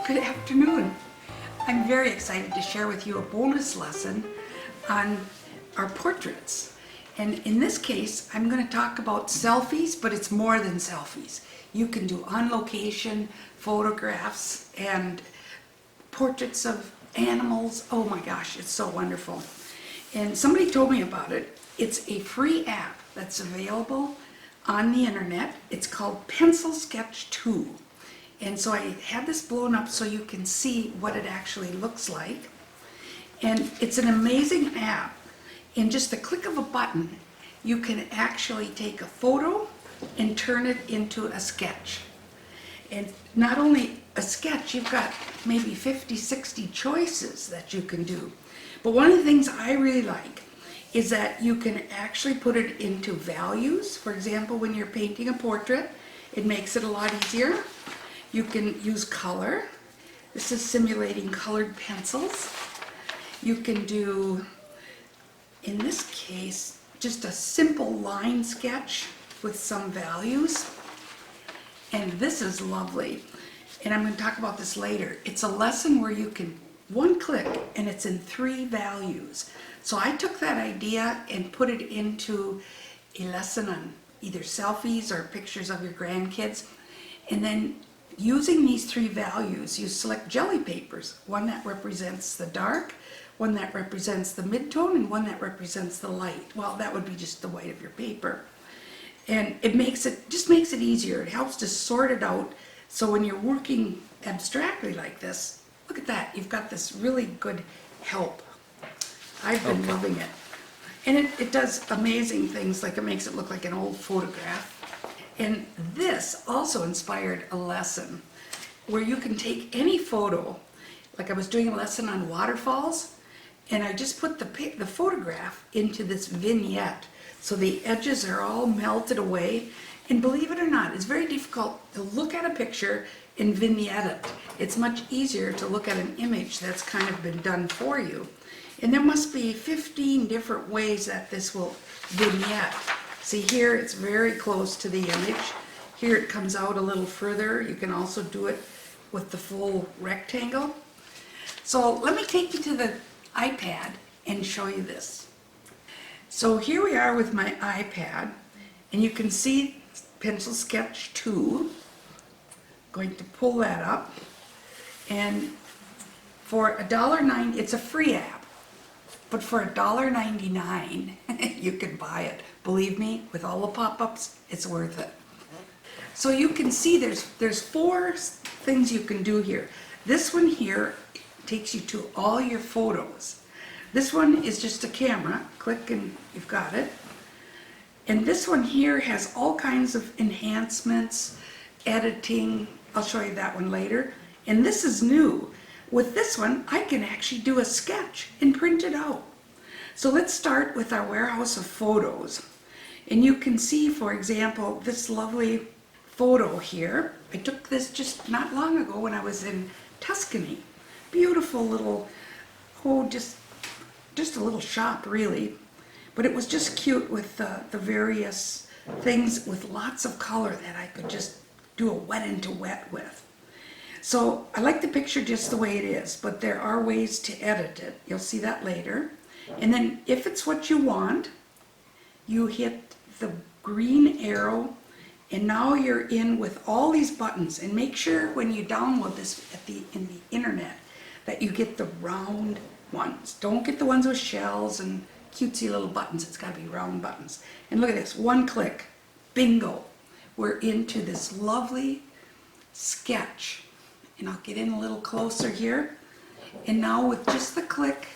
Good afternoon. I'm very excited to share with you a bonus lesson on our portraits. And in this case, I'm going to talk about selfies, but it's more than selfies. You can do on location photographs and portraits of animals. Oh my gosh, it's so wonderful. And somebody told me about it. It's a free app that's available on the internet. It's called Pencil Sketch 2. And so I had this blown up so you can see what it actually looks like. And it's an amazing app. In just the click of a button, you can actually take a photo and turn it into a sketch. And not only a sketch, you've got maybe 50, 60 choices that you can do. But one of the things I really like is that you can actually put it into values. For example, when you're painting a portrait, it makes it a lot easier. You can use color. This is simulating colored pencils. You can do, in this case, just a simple line sketch with some values. And this is lovely. And I'm going to talk about this later. It's a lesson where you can one click and it's in 3 values. So I took that idea and put it into a lesson on either selfies or pictures of your grandkids. And then using these 3 values, you select jelly papers, one that represents the dark, one that represents the mid-tone, and one that represents the light. Well, that would be just the white of your paper. And it just makes it easier. It helps to sort it out. So when you're working abstractly like this, look at that. You've got this really good help. I've been loving it. And it does amazing things, like it makes it look like an old photograph. And this also inspired a lesson where you can take any photo. Like I was doing a lesson on waterfalls, and I just put the photograph into this vignette. So the edges are all melted away. And believe it or not, it's very difficult to look at a picture and vignette it. It's much easier to look at an image that's kind of been done for you. And there must be 15 different ways that this will vignette. See here, it's very close to the image. Here it comes out a little further. You can also do it with the full rectangle. So let me take you to the iPad and show you this. So here we are with my iPad, and you can see Pencil Sketch 2. Going to pull that up, and for $1.09, it's a free app, but for $1.99 you can buy it. Believe me, with all the pop-ups, it's worth it. So you can see there's 4 things you can do here. This one here takes you to all your photos. This one is just a camera. Click and you've got it. And this one here has all kinds of enhancements, editing. I'll show you that one later. And this is new. With this one, I can actually do a sketch and print it out. So let's start with our warehouse of photos. And you can see, for example, this lovely photo here. I took this just not long ago when I was in Tuscany. Beautiful little, just a little shop really. But it was just cute with the various things with lots of color that I could just do a wet into wet with. So I like the picture just the way it is, but there are ways to edit it. You'll see that later. And then if it's what you want, you hit the green arrow, and now you're in with all these buttons. And make sure when you download this in the internet that you get the round ones. Don't get the ones with shells and cutesy little buttons. It's got to be round buttons. And look at this, one click, bingo. We're into this lovely sketch. And I'll get in a little closer here. And now with just the click,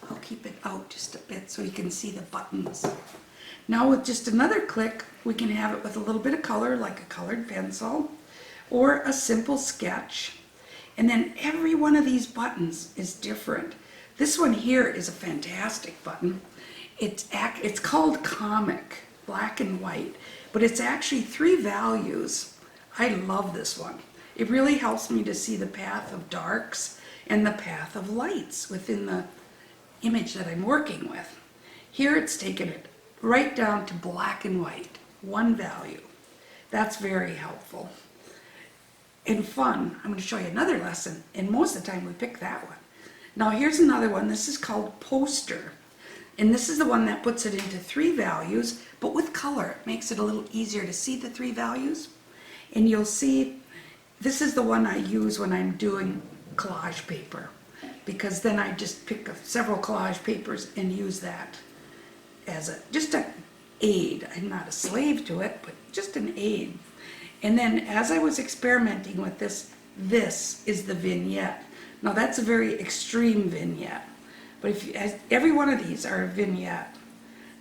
I'll keep it out just a bit so you can see the buttons. Now with just another click, we can have it with a little bit of color, like a colored pencil, or a simple sketch. And then every one of these buttons is different. This one here is a fantastic button. It's called Comic, black and white, but it's actually 3 values. I love this one. It really helps me to see the path of darks and the path of lights within the image that I'm working with. Here it's taken it right down to black and white, 1 value. That's very helpful. and fun. I'm going to show you another lesson, and most of the time we pick that one. Now here's another one. This is called Poster, and this is the one that puts it into 3 values, but with color. It makes it a little easier to see the 3 values. And you'll see this is the one I use when I'm doing collage paper, because then I just pick several collage papers and use that as just an aid. I'm not a slave to it, but just an aid. And then as I was experimenting with this is the vignette. Now that's a very extreme vignette, but every one of these are a vignette.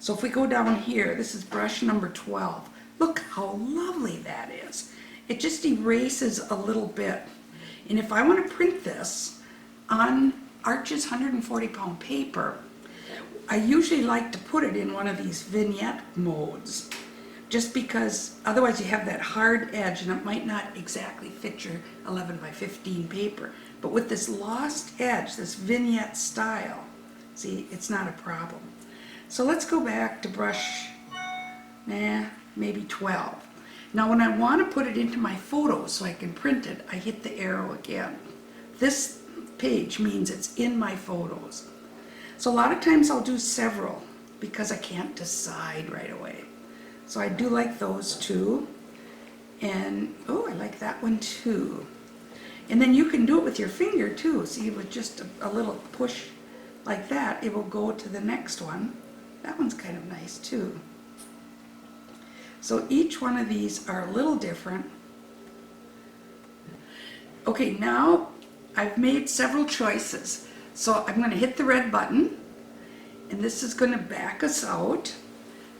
So if we go down here, this is brush number 12. Look how lovely that is. It just erases a little bit. And if I want to print this on Arches 140-pound paper, I usually like to put it in one of these vignette modes, just because otherwise you have that hard edge and it might not exactly fit your 11 by 15 paper. But with this lost edge, this vignette style, see, it's not a problem. So let's go back to brush, maybe 12. Now when I want to put it into my photos so I can print it, I hit the arrow again. This page means it's in my photos. So a lot of times I'll do several because I can't decide right away. So I do like those 2. And, oh, I like that one too. And then you can do it with your finger too. See, with just a little push like that, it will go to the next one. That one's kind of nice too. So each one of these are a little different. Okay, now I've made several choices. So I'm going to hit the red button, and this is going to back us out.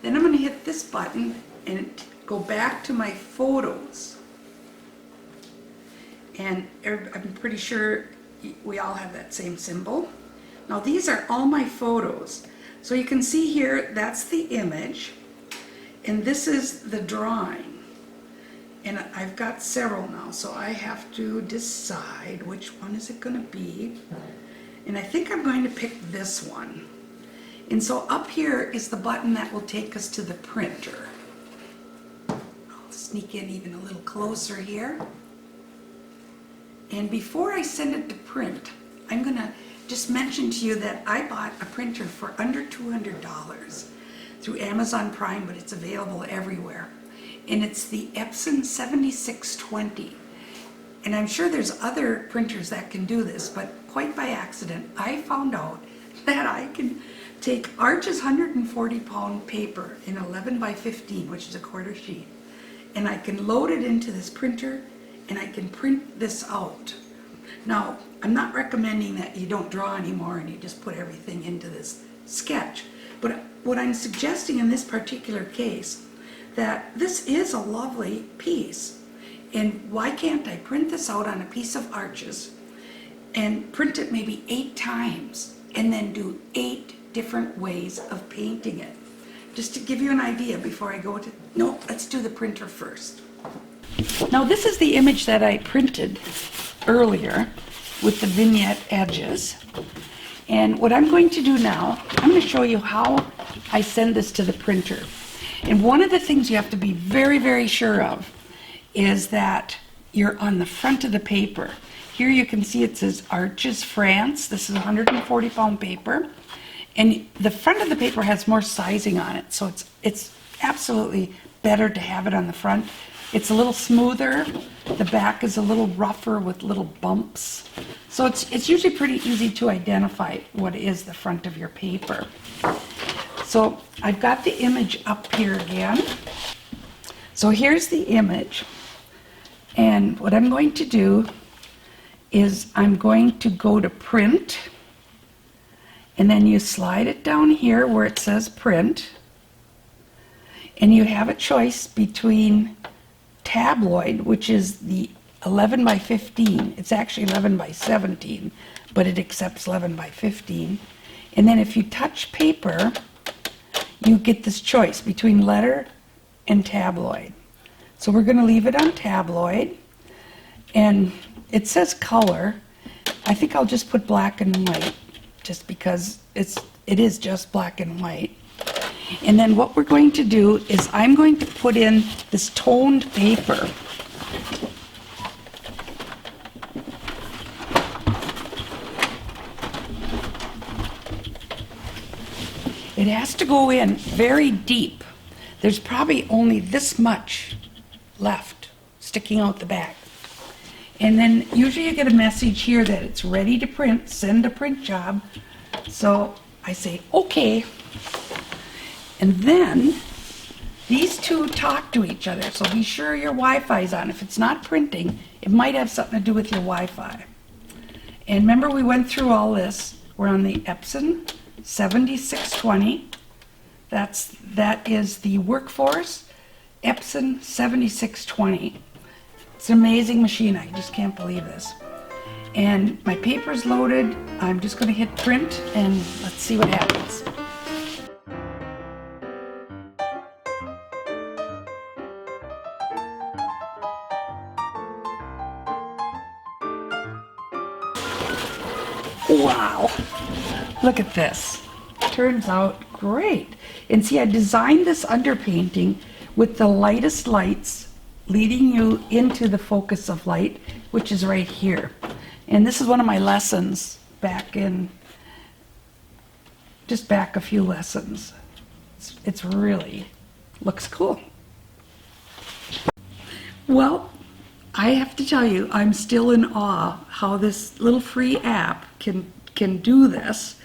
Then I'm going to hit this button and go back to my photos. And I'm pretty sure we all have that same symbol. Now these are all my photos. So you can see here, that's the image, and this is the drawing. And I've got several now, so I have to decide which one is it going to be. And I think I'm going to pick this one. And so up here is the button that will take us to the printer. I'll sneak in even a little closer here. And before I send it to print, I'm going to just mention to you that I bought a printer for under $200 through Amazon Prime, but it's available everywhere. And it's the Epson 7620. And I'm sure there's other printers that can do this, but quite by accident, I found out that I can take Arches 140-pound paper in 11 by 15, which is a quarter sheet, and I can load it into this printer, and I can print this out. Now, I'm not recommending that you don't draw anymore and you just put everything into this sketch, but what I'm suggesting in this particular case, that this is a lovely piece, and why can't I print this out on a piece of Arches and print it maybe 8 times and then do 8 different ways of painting it? Just to give you an idea before I go to, no, let's do the printer first. Now this is the image that I printed earlier with the vignette edges. And what I'm going to do now, I'm going to show you how I send this to the printer. And one of the things you have to be very, very sure of is that you're on the front of the paper. Here you can see it says Arches France. This is 140-pound paper. And the front of the paper has more sizing on it, so it's absolutely better to have it on the front. It's a little smoother. The back is a little rougher with little bumps. So it's usually pretty easy to identify what is the front of your paper. So I've got the image up here again. So here's the image. And what I'm going to do is I'm going to go to print, and then you slide it down here where it says print, and you have a choice between tabloid, which is the 11 by 15. It's actually 11 by 17, but it accepts 11 by 15. And then if you touch paper, you get this choice between letter and tabloid. So we're going to leave it on tabloid, and it says color. I think I'll just put black and white, just because it is just black and white. And then what we're going to do is I'm going to put in this toned paper. It has to go in very deep. There's probably only this much left sticking out the back. And then usually you get a message here that it's ready to print, send a print job. So I say, okay. And then these two talk to each other, so be sure your Wi-Fi is on. If it's not printing, it might have something to do with your Wi-Fi. And remember, we went through all this. We're on the Epson 7620. That is the Workforce Epson 7620. It's an amazing machine. I just can't believe this. And my paper's loaded. I'm just going to hit print and let's see what happens. Wow, look at this. Turns out great. And see, I designed this underpainting with the lightest lights leading you into the focus of light, which is right here. And this is one of my lessons back a few lessons. It's really looks cool. Well, I have to tell you, I'm still in awe how this little free app can do this.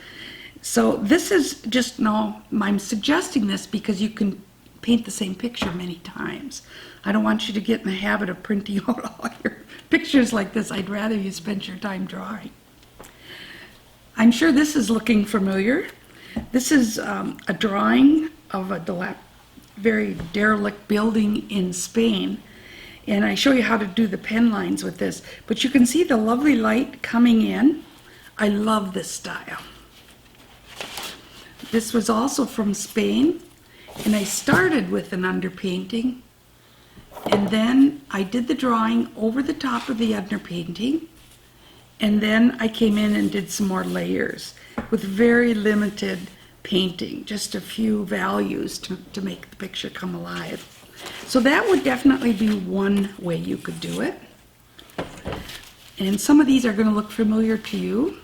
So this is just, no, I'm suggesting this because you can paint the same picture many times. I don't want you to get in the habit of printing out all your pictures like this. I'd rather you spend your time drawing. I'm sure this is looking familiar. This is a drawing of a very derelict building in Spain. And I show you how to do the pen lines with this. But you can see the lovely light coming in. I love this style. This was also from Spain. And I started with an underpainting. And then I did the drawing over the top of the underpainting. And then I came in and did some more layers with very limited painting. Just a few values to make the picture come alive. So that would definitely be one way you could do it. And some of these are going to look familiar to you.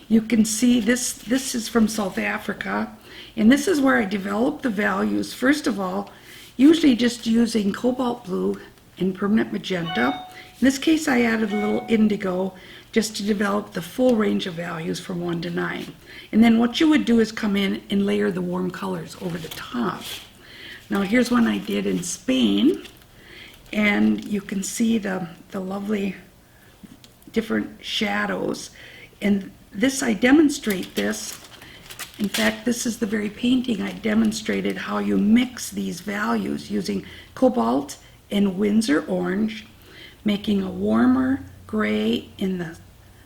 You can see this is from South Africa. And this is where I developed the values. First of all, usually just using cobalt blue and permanent magenta. In this case, I added a little indigo just to develop the full range of values from 1 to 9. And then what you would do is come in and layer the warm colors over the top. Now here's one I did in Spain, and you can see the lovely different shadows. And this, I demonstrate this. In fact, this is the very painting I demonstrated how you mix these values using cobalt and Windsor orange, making a warmer gray in the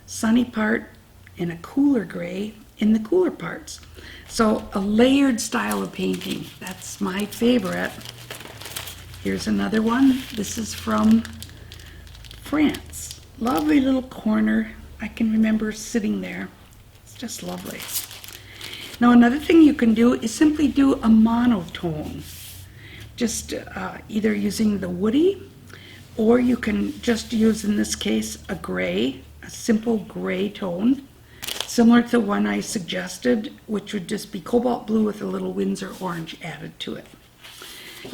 sunny part and a cooler gray in the cooler parts. So a layered style of painting, that's my favorite. Here's another one. This is from France. Lovely little corner. I can remember sitting there. It's just lovely. Now another thing you can do is simply do a monotone. Just either using the woody, or you can just use, in this case, a gray, a simple gray tone. Similar to the one I suggested, which would just be cobalt blue with a little Windsor orange added to it.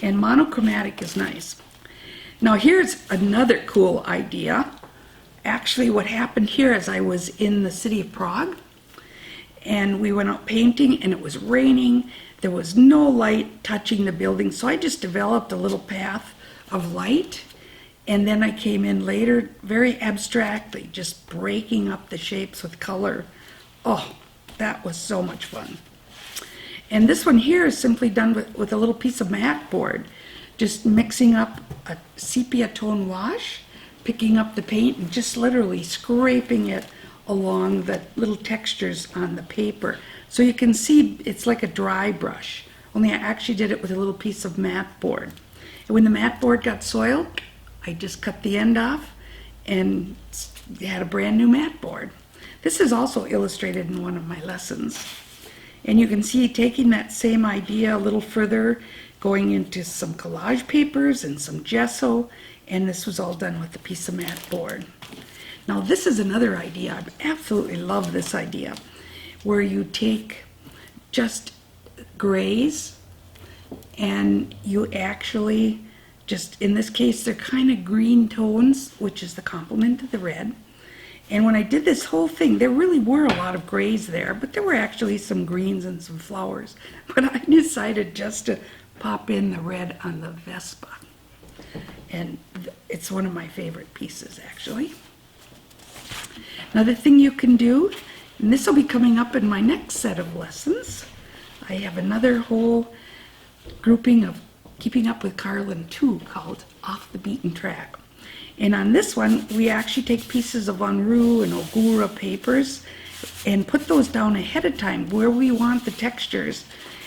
And monochromatic is nice. Now here's another cool idea. Actually, what happened here is I was in the city of Prague, and we went out painting, and it was raining. There was no light touching the building, so I just developed a little path of light. And then I came in later, very abstractly, just breaking up the shapes with color. Oh, that was so much fun. And this one here is simply done with a little piece of mat board, just mixing up a sepia tone wash, picking up the paint, and just literally scraping it along the little textures on the paper. So you can see it's like a dry brush, only I actually did it with a little piece of mat board. And when the mat board got soiled, I just cut the end off and had a brand new mat board. This is also illustrated in one of my lessons. And you can see taking that same idea a little further, going into some collage papers and some gesso, and this was all done with a piece of mat board. Now this is another idea. I absolutely love this idea, where you take just grays, and you actually just, in this case, they're kind of green tones, which is the complement to the red. And when I did this whole thing, there really were a lot of grays there, but there were actually some greens and some flowers. But I decided just to pop in the red on the Vespa. And it's one of my favorite pieces, actually. Another thing you can do, and this will be coming up in my next set of lessons, I have another whole grouping of Keeping Up with Karlyn 2 called Off the Beaten Track. And on this one, we actually take pieces of Unru and Ogura papers and put those down ahead of time where we want the textures.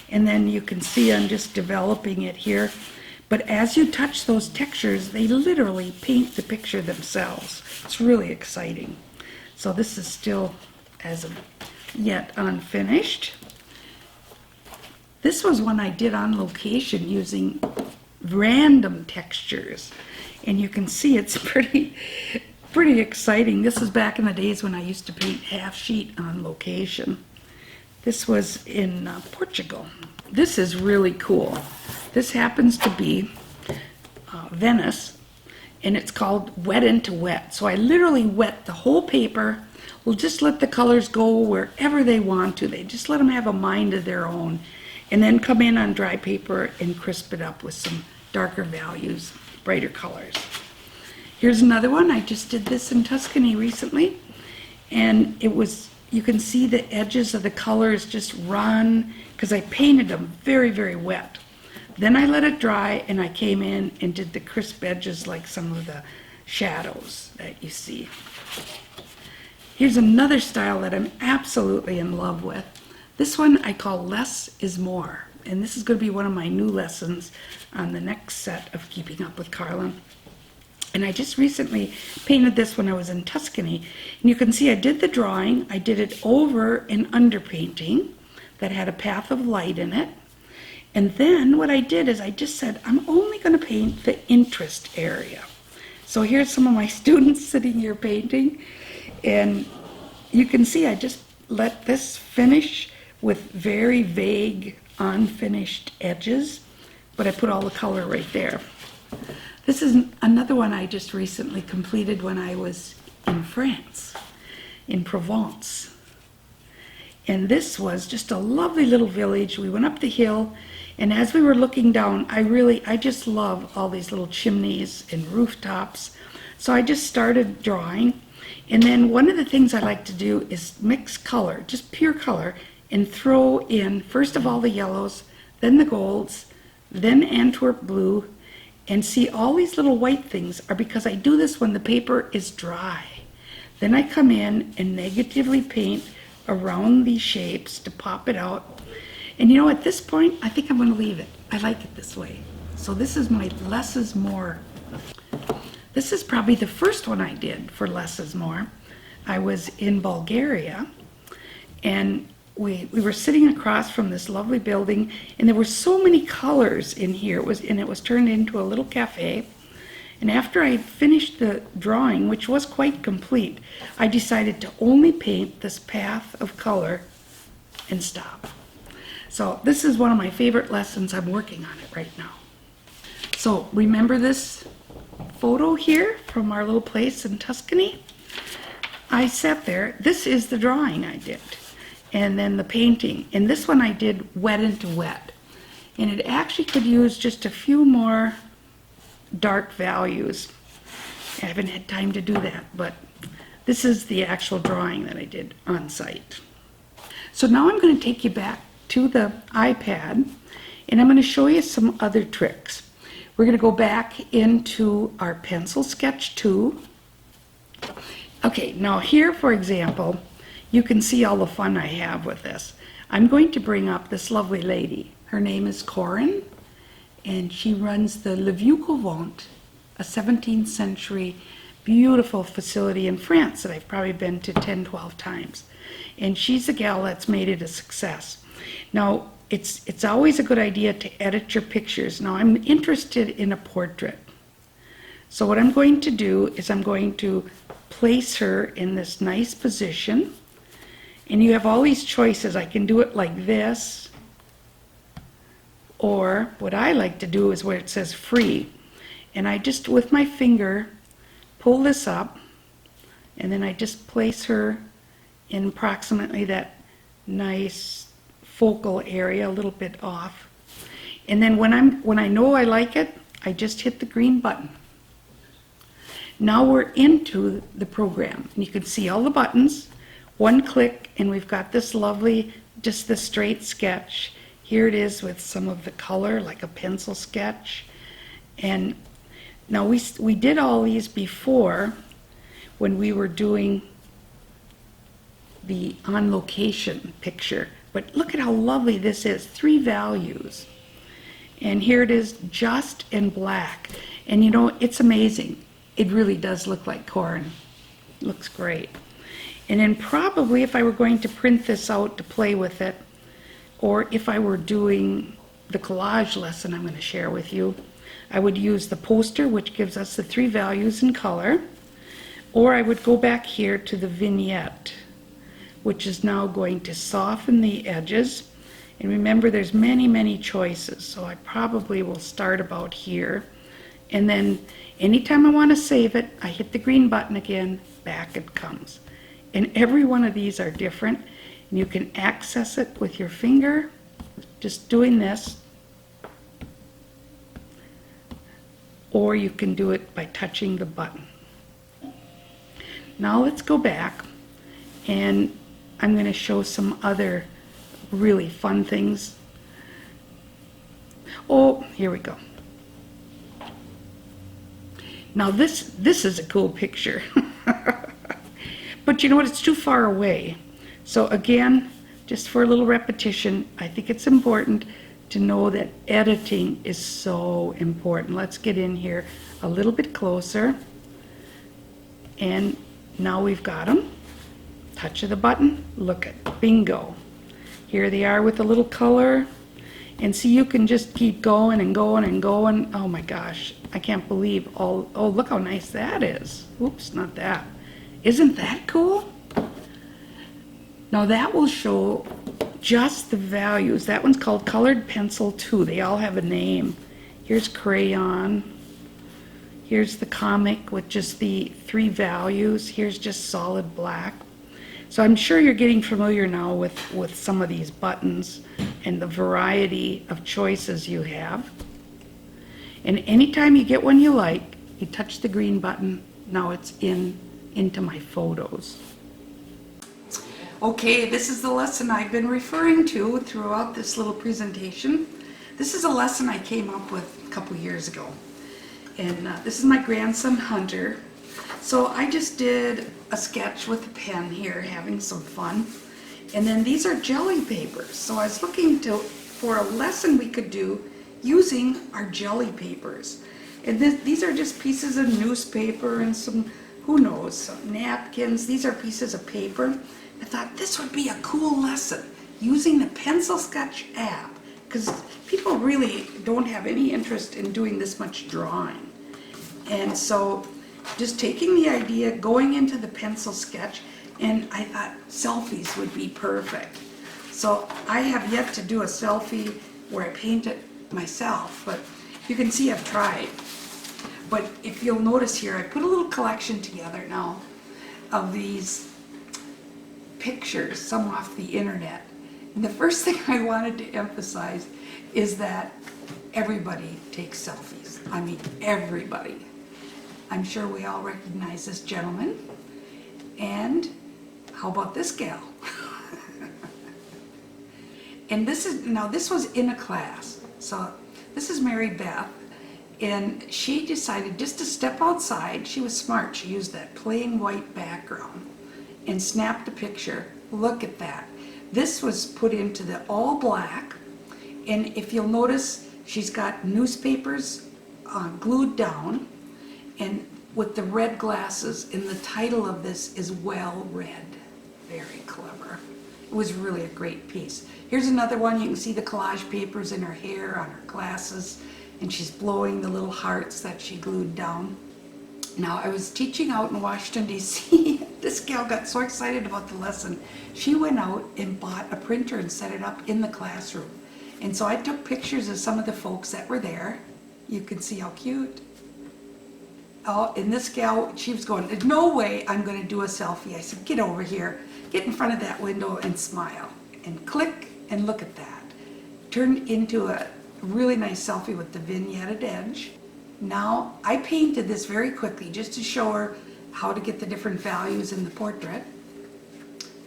And then you can see I'm just developing it here. But as you touch those textures, they literally paint the picture themselves. It's really exciting. So this is still as of yet unfinished. This was one I did on location using random textures. And you can see it's pretty exciting. This is back in the days when I used to paint half sheet on location. This was in Portugal. This is really cool. This happens to be Venice, and it's called Wet into Wet. So I literally wet the whole paper. We'll just let the colors go wherever they want to. They just let them have a mind of their own, and then come in on dry paper and crisp it up with some darker values, brighter colors. Here's another one. I just did this in Tuscany recently, and it was, you can see the edges of the colors just run because I painted them very, very wet. Then I let it dry, and I came in and did the crisp edges like some of the shadows that you see. Here's another style that I'm absolutely in love with. This one I call Less is More, and this is going to be one of my new lessons on the next set of Keeping Up with Karlyn. And I just recently painted this when I was in Tuscany, and you can see I did the drawing, I did it over an underpainting that had a path of light in it. And then what I did is I just said, I'm only going to paint the interest area. So here's some of my students sitting here painting, and you can see I just let this finish with very vague, unfinished edges, but I put all the color right there. This is another one I just recently completed when I was in France, in Provence. And this was just a lovely little village. We went up the hill, and as we were looking down, I just love all these little chimneys and rooftops. So I just started drawing. And then one of the things I like to do is mix color, just pure color, and throw in, first of all, the yellows, then the golds, then Antwerp blue, and see all these little white things are because I do this when the paper is dry. Then I come in and negatively paint around these shapes to pop it out. And you know, at this point, I think I'm going to leave it. I like it this way. So this is my Less is More. This is probably the first one I did for Less is More. I was in Bulgaria, and we were sitting across from this lovely building, and there were so many colors in here. It was turned into a little cafe. And after I finished the drawing, which was quite complete, I decided to only paint this path of color and stop. So this is one of my favorite lessons. I'm working on it right now. So remember this photo here from our little place in Tuscany? I sat there. This is the drawing I did. And then the painting. And this one I did Wet into Wet. And it actually could use just a few more dark values. I haven't had time to do that, but this is the actual drawing that I did on site. So now I'm going to take you back to the iPad, and I'm going to show you some other tricks. We're going to go back into our pencil sketch 2. Okay, now here, for example, you can see all the fun I have with this. I'm going to bring up this lovely lady. Her name is Corinne, and she runs the Le Vieux Couvent, a 17th century beautiful facility in France that I've probably been to 10, 12 times. And she's a gal that's made it a success. Now, it's always a good idea to edit your pictures. Now, I'm interested in a portrait. So what I'm going to do is I'm going to place her in this nice position, And you have all these choices. I can do it like this, or what I like to do is where it says free. And I just, with my finger, pull this up, and then I just place her in approximately that nice focal area, a little bit off. And then when I know I like it, I just hit the green button. Now we're into the program. And you can see all the buttons, one click, and we've got this lovely, just the straight sketch. Here it is with some of the color, like a pencil sketch. And now we did all these before when we were doing the on location picture. But look at how lovely this is, 3 values. And here it is, just in black. And you know, it's amazing. It really does look like corn. Looks great. And then probably if I were going to print this out to play with it, or if I were doing the collage lesson I'm going to share with you, I would use the poster, which gives us the 3 values in color, or I would go back here to the vignette, which is now going to soften the edges. And remember, there's many, many choices, so I probably will start about here. And then anytime I want to save it, I hit the green button again, back it comes. And every one of these are different, and you can access it with your finger, just doing this, or you can do it by touching the button. Now let's go back, and I'm going to show some other really fun things. Oh, here we go. Now this is a cool picture. But you know what, it's too far away. So again, just for a little repetition, I think it's important to know that editing is so important. Let's get in here a little bit closer. And now we've got them. Touch of the button, look at, bingo. Here they are with a little color. And see, you can just keep going and going and going. Oh my gosh, I can't believe all, oh, look how nice that is. Oops, not that. Isn't that cool? Now that will show just the values. That one's called Colored Pencil 2. They all have a name. Here's crayon. Here's the comic with just the 3 values. Here's just solid black. So I'm sure you're getting familiar now with some of these buttons and the variety of choices you have. And anytime you get one you like, you touch the green button. Now it's into my photos. Okay, this is the lesson I've been referring to throughout this little presentation. This is a lesson I came up with a couple years ago. And this is my grandson Hunter. So I just did a sketch with a pen here, having some fun. And then these are jelly papers. So I was looking for a lesson we could do using our jelly papers. And these are just pieces of newspaper and some, who knows, some napkins. These are pieces of paper. I thought this would be a cool lesson using the Pencil Sketch app, because people really don't have any interest in doing this much drawing. And so just taking the idea, going into the Pencil Sketch, and I thought selfies would be perfect. So I have yet to do a selfie where I paint it myself, but you can see I've tried. But if you'll notice here, I put a little collection together now of these pictures, some off the internet. And the first thing I wanted to emphasize is that everybody takes selfies. I mean, everybody. I'm sure we all recognize this gentleman. And how about this gal? And this was in a class. So this is Mary Beth. And she decided just to step outside. She was smart. She used that plain white background and snapped a picture. Look at that. This was put into the all black. And if you'll notice, she's got newspapers glued down and with the red glasses. And the title of this is Well Read. Very clever. It was really a great piece. Here's another one. You can see the collage papers in her hair, on her glasses, and she's blowing the little hearts that she glued down. Now, I was teaching out in Washington, D.C., This gal got so excited about the lesson, she went out and bought a printer and set it up in the classroom. And so I took pictures of some of the folks that were there. You can see how cute. Oh, and this gal, she was going, there's no way I'm going to do a selfie. I said, get over here, get in front of that window and smile. And click, and look at that. Turned into a really nice selfie with the vignetted edge. Now, I painted this very quickly just to show her how to get the different values in the portrait.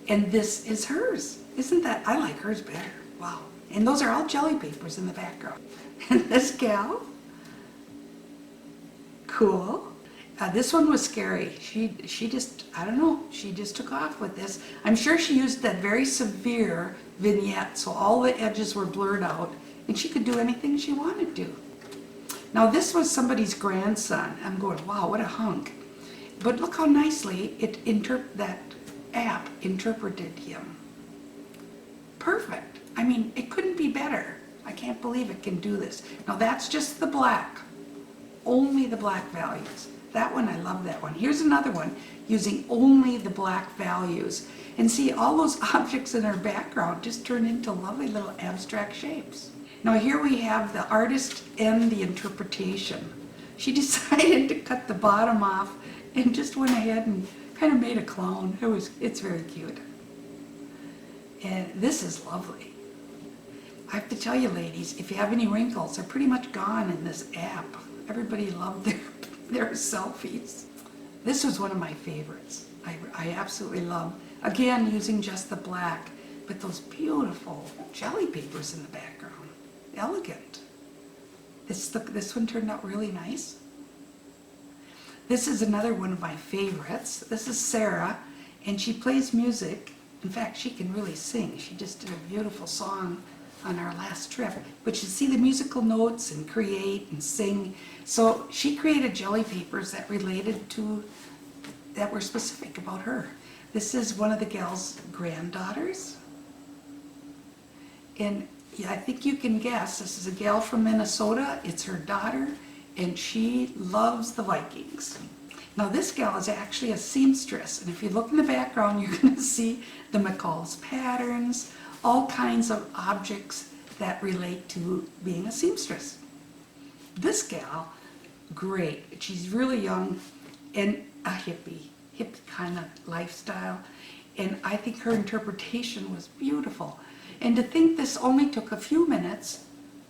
And this is hers. Isn't that, I like hers better. Wow. And those are all jelly papers in the background. And this gal, cool. This one was scary. She just, I don't know, she just took off with this. I'm sure she used that very severe vignette, so all the edges were blurred out, and she could do anything she wanted to. Now this was somebody's grandson. I'm going, wow, what a hunk. But look how nicely that app interpreted him. Perfect. I mean, it couldn't be better. I can't believe it can do this. Now that's just the black. Only the black values. That one, I love that one. Here's another one using only the black values. And see, all those objects in our background just turn into lovely little abstract shapes. Now here we have the artist and the interpretation. She decided to cut the bottom off and just went ahead and kind of made a clown. It's very cute. And this is lovely. I have to tell you, ladies, if you have any wrinkles, they're pretty much gone in this app. Everybody loved their selfies. This was one of my favorites. I absolutely love, again, using just the black, but those beautiful jelly papers in the background. Elegant. This one turned out really nice. This is another one of my favorites. This is Sarah, and she plays music. In fact, she can really sing. She just did a beautiful song on our last trip. But you see the musical notes and create and sing. So she created jelly papers that were specific about her. This is one of the gal's granddaughters. And yeah, I think you can guess, this is a gal from Minnesota. It's her daughter, and she loves the Vikings. Now this gal is actually a seamstress, and if you look in the background, you're going to see the McCall's patterns, all kinds of objects that relate to being a seamstress. This gal, great. She's really young and a hippie kind of lifestyle, and I think her interpretation was beautiful. And to think this only took a few minutes,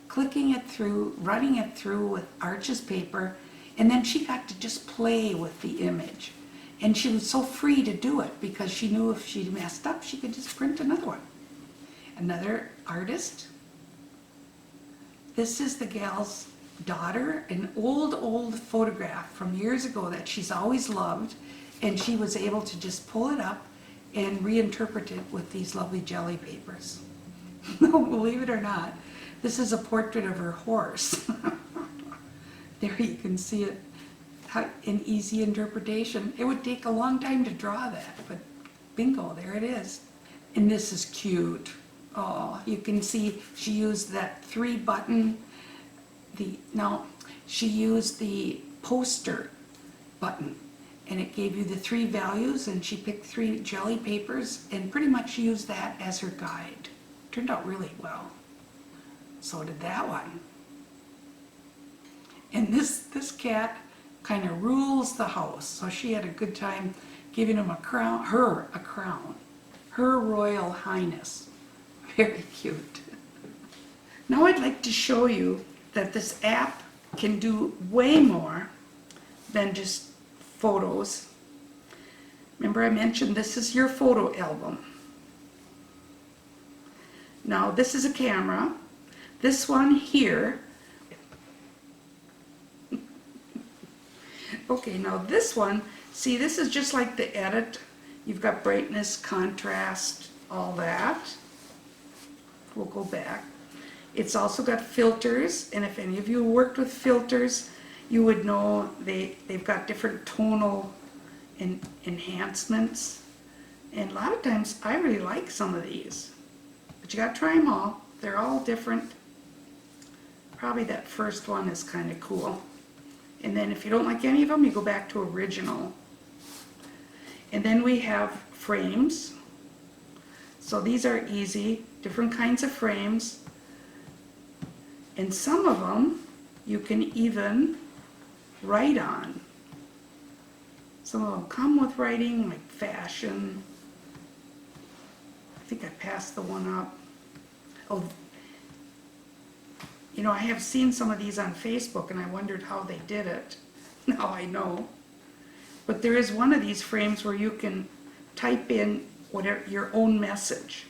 clicking it through, running it through with Arches paper, and then she got to just play with the image. And she was so free to do it because she knew if she messed up, she could just print another one. Another artist. This is the gal's daughter, an old photograph from years ago that she's always loved, and she was able to just pull it up and reinterpret it with these lovely jelly papers. No, believe it or not, this is a portrait of her horse. There you can see it, an easy interpretation. It would take a long time to draw that, but bingo, there it is. And this is cute. Oh, you can see she used that 3-button, she used the poster button, and it gave you the 3 values, and she picked 3 jelly papers and pretty much used that as her guide. Turned out really well. So did that one. And this cat kind of rules the house. So she had a good time giving him a crown, her Royal Highness. Very cute. Now I'd like to show you that this app can do way more than just photos. Remember I mentioned this is your photo album. Now this is a camera. This one here. Okay, now this one, see, this is just like the edit. You've got brightness, contrast, all that. We'll go back. It's also got filters, and if any of you worked with filters, you would know they've got different tonal enhancements. And a lot of times, I really like some of these. But you gotta try them all. They're all different. Probably that first one is kind of cool. And then if you don't like any of them, you go back to original. And then we have frames. So these are easy, different kinds of frames. And some of them you can even write on. Some of them come with writing, like fashion. I think I passed the one up. Oh, you know, I have seen some of these on Facebook and I wondered how they did it. Now I know. But there is one of these frames where you can type in whatever your own message.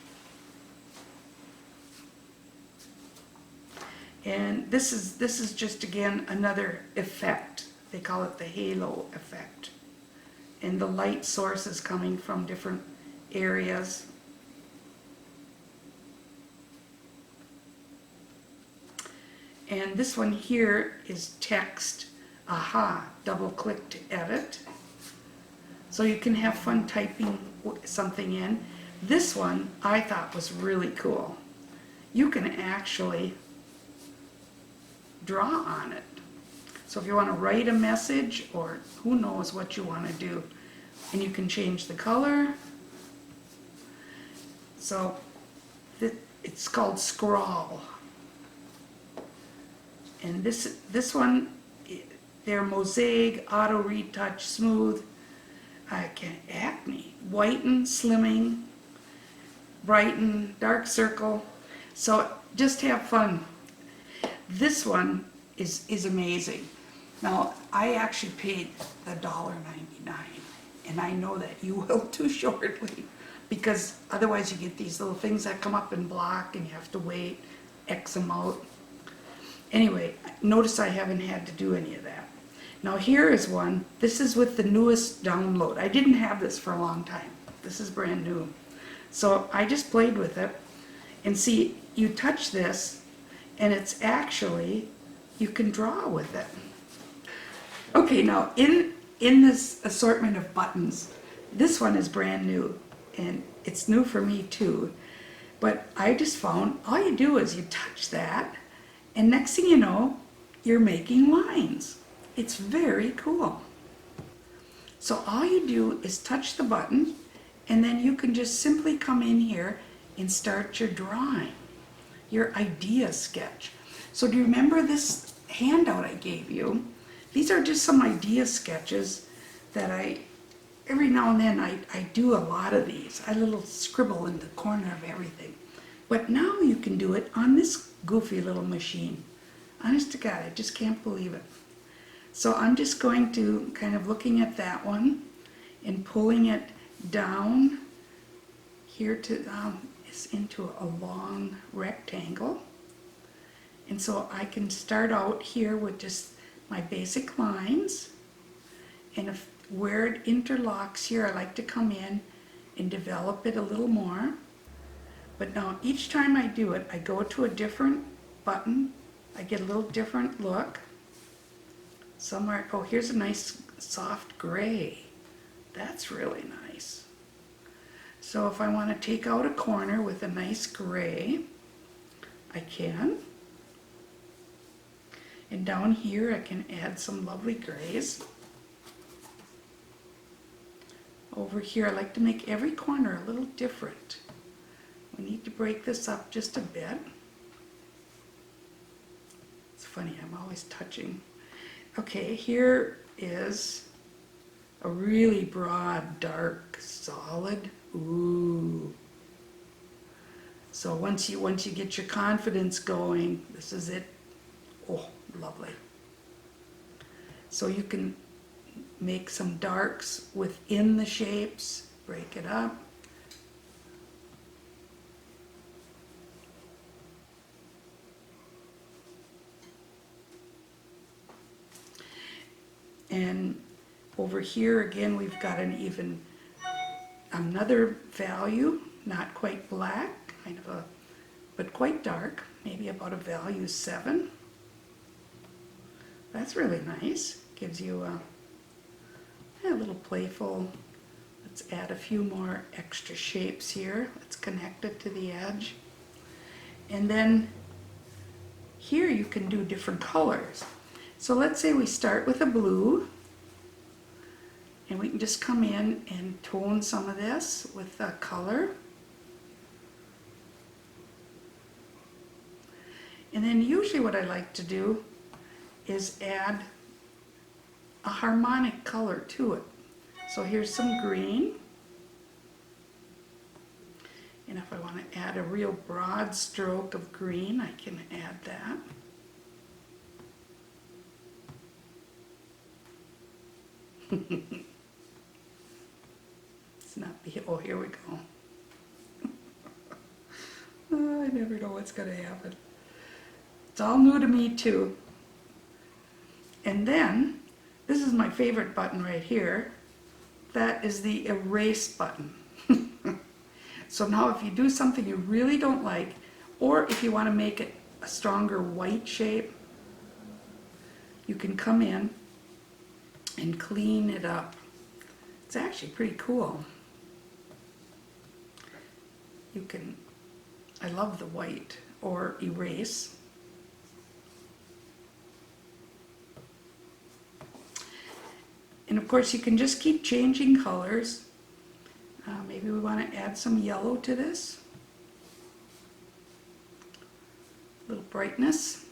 And this is just again another effect. They call it the halo effect. And the light source is coming from different areas. And this one here is text. Aha, double click to edit. So you can have fun typing something in. This one I thought was really cool. You can actually draw on it. So if you want to write a message, or who knows what you want to do, and you can change the color. So it's called Scrawl. And this one, they're mosaic, auto retouch, smooth, acne, whiten, slimming, brighten, dark circle. So just have fun. This one is amazing. Now I actually paid the $1.99, and I know that you will too shortly, because otherwise you get these little things that come up and block, and you have to wait X amount. Anyway, notice I haven't had to do any of that. Now here is one. This is with the newest download. I didn't have this for a long time. This is brand new. So I just played with it. And see, you touch this, and it's actually, you can draw with it. Okay, now in this assortment of buttons, this one is brand new. And it's new for me too. But I just found, all you do is you touch that, and next thing you know, you're making lines. It's very cool. So all you do is touch the button, and then you can just simply come in here and start your drawing, your idea sketch. So do you remember this handout I gave you? These are just some idea sketches that every now and then I do a lot of these. I little scribble in the corner of everything. But now you can do it on this goofy little machine. Honest to God, I just can't believe it. So I'm just going to kind of looking at that one and pulling it down here to into a long rectangle. And so I can start out here with just my basic lines, and where it interlocks here, I like to come in and develop it a little more. But now each time I do it, I go to a different button. I get a little different look. Somewhere, oh, here's a nice soft gray. That's really nice. So if I want to take out a corner with a nice gray, I can. And down here I can add some lovely grays. Over here I like to make every corner a little different. We need to break this up just a bit. It's funny, I'm always touching. Okay, here is a really broad, dark, solid. Ooh. So once you get your confidence going, this is it. Oh, lovely. So you can make some darks within the shapes, break it up. And over here again we've got another value, not quite black, kind of but quite dark, maybe about a value 7. That's really nice. Gives you a little playful. Let's add a few more extra shapes here. Let's connect it to the edge. And then here you can do different colors. So let's say we start with a blue, And we can just come in and tone some of this with the color. And then usually what I like to do is add a harmonic color to it. So here's some green. And if I want to add a real broad stroke of green, I can add that. It's not the, oh, here we go. Oh, I never know what's going to happen. It's all new to me too. And then, this is my favorite button right here. That is the erase button. So now if you do something you really don't like, or if you want to make it a stronger white shape, you can come in and clean it up. It's actually pretty cool. You can, I love the white, or erase. And of course you can just keep changing colors. Maybe we want to add some yellow to this. A little brightness.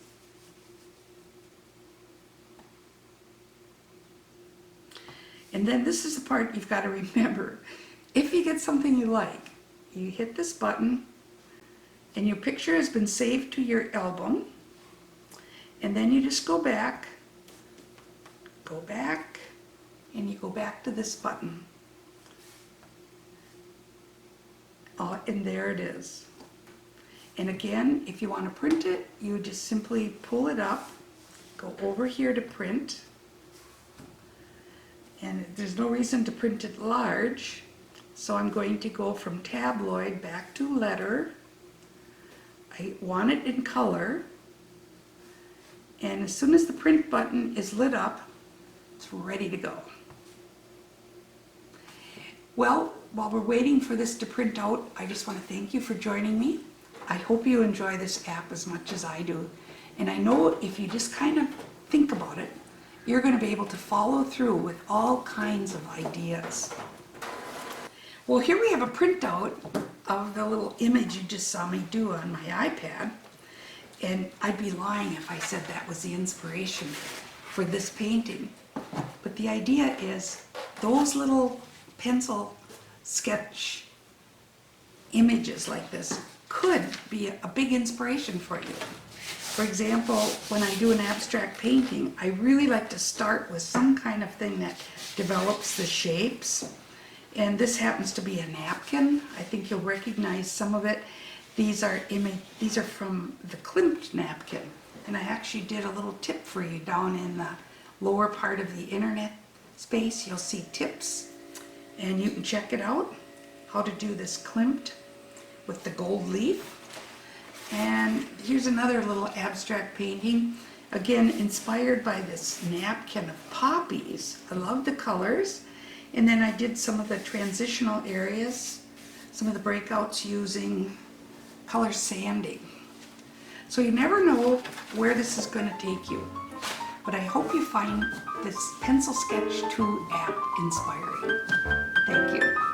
And then this is the part you've got to remember. If you get something you like, you hit this button and your picture has been saved to your album, and then you just go back, and you go back to this button. And there it is. And again, if you want to print it, you just simply pull it up, go over here to print, and there's no reason to print it large, so I'm going to go from tabloid back to letter. I want it in color, and as soon as the print button is lit up, it's ready to go. Well, while we're waiting for this to print out, I just want to thank you for joining me. I hope you enjoy this app as much as I do. And I know if you just kind of think about it, you're going to be able to follow through with all kinds of ideas. Well, here we have a printout of the little image you just saw me do on my iPad. And I'd be lying if I said that was the inspiration for this painting. But the idea is those little pencil sketch images like this could be a big inspiration for you. For example, when I do an abstract painting, I really like to start with some kind of thing that develops the shapes. And this happens to be a napkin. I think you'll recognize some of it. These are from the Klimt napkin. And I actually did a little tip for you down in the lower part of the internet space. You'll see tips. And you can check it out, how to do this Klimt with the gold leaf. And here's another little abstract painting, again inspired by this napkin of poppies. I love the colors. And then I did some of the transitional areas, some of the breakouts using color sanding. So you never know where this is going to take you. But I hope you find this Pencil Sketch 2 app inspiring. Thank you.